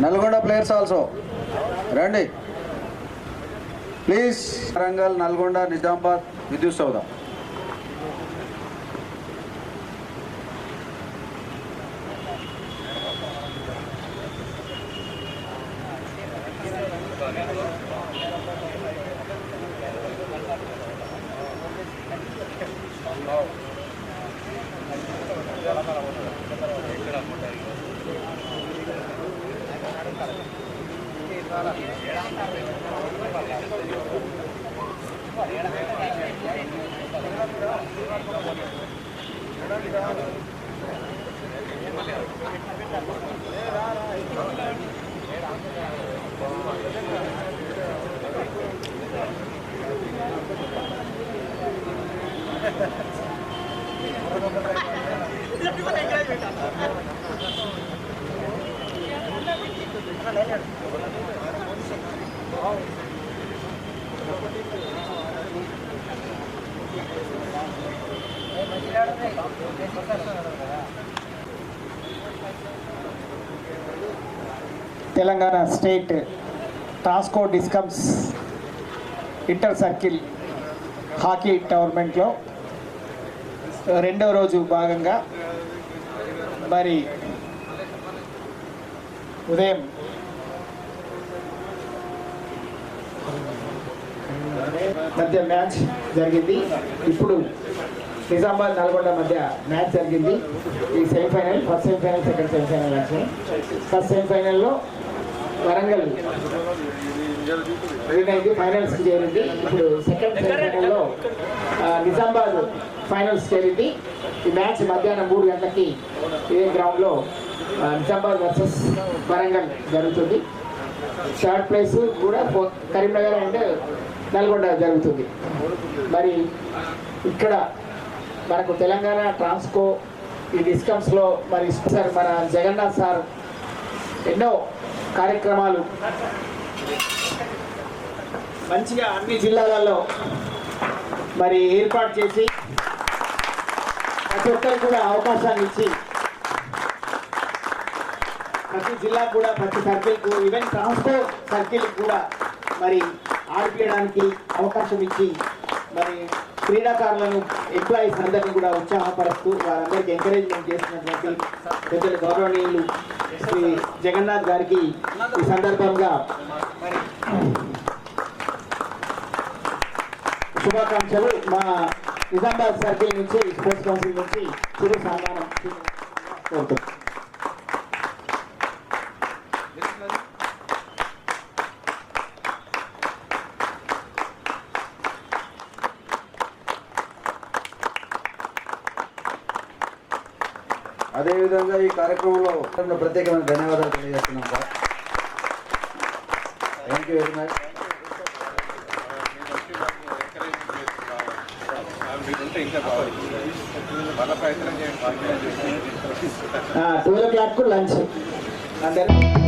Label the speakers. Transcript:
Speaker 1: Nalgonda players also రండి please. Warangal, Nalgonda, Nizamabad, Vidyut Soudha.
Speaker 2: Telangana state Transco discoms inter circle hockey టోర్నమెంట్లో రెండవ రోజు భాగంగా మరి ఉదయం మధ్య మ్యాచ్ జరిగింది. ఇప్పుడు నిజామాబాద్, నల్గొండ మధ్య మ్యాచ్ జరిగింది. ఈ semifinal, first semifinal, second semifinal వచ్చినాయి. ఫస్ట్ సెమీఫైనల్లో వరంగల్ విన్ అయింది, ఫైనల్స్కి చేరింది. ఇప్పుడు సెకండ్ సెమీఫైనల్లో నిజామాబాద్ ఫైనల్స్ చేరింది. ఈ మ్యాచ్ మధ్యాహ్నం 3 గంటలకి ఇదే గ్రౌండ్లో నిజామాబాద్ వర్సెస్ వరంగల్ జరుగుతుంది. థర్డ్ ప్లేస్ కూడా కరీంనగర్ అండ్ నల్గొండ జరుగుతుంది. మరి ఇక్కడ మనకు తెలంగాణ ట్రాన్స్కో ఈ డిస్కమ్స్లో మరి సార్ మన జగన్నాథ్ సార్ ఎన్నో కార్యక్రమాలు మంచిగా అన్ని జిల్లాలలో మరి ఏర్పాటు చేసి ప్రతి ఒక్కరికి కూడా అవకాశాన్ని ఇచ్చి ప్రతి జిల్లాకు కూడా ప్రతి సర్కిల్కు ఈవెన్ ట్రాన్స్కో సర్కిల్కి కూడా మరి ఆడిపించడానికి అవకాశం ఇచ్చి మరి క్రీడాకారులను ఎంప్లాయీస్ అందరినీ కూడా ఉత్సాహపరుస్తూ వారందరికీ ఎంకరేజ్మెంట్ చేసినటువంటి పెద్దలు గౌరవనీయులు శ్రీ జగన్నాథ్ గారికి ఈ సందర్భంగా శుభాకాంక్షలు. మా నిజామాబాద్ సర్కిల్ నుంచి స్పోర్ట్స్ కౌన్సిల్ నుంచి చిరు సన్మానం కోరుతున్నాం.
Speaker 1: అదేవిధంగా ఈ కార్యక్రమంలో ప్రత్యేకమైన ధన్యవాదాలు తెలియజేస్తున్నాం sir. Thank you very much.
Speaker 2: 12 o'clock lunch అందరూ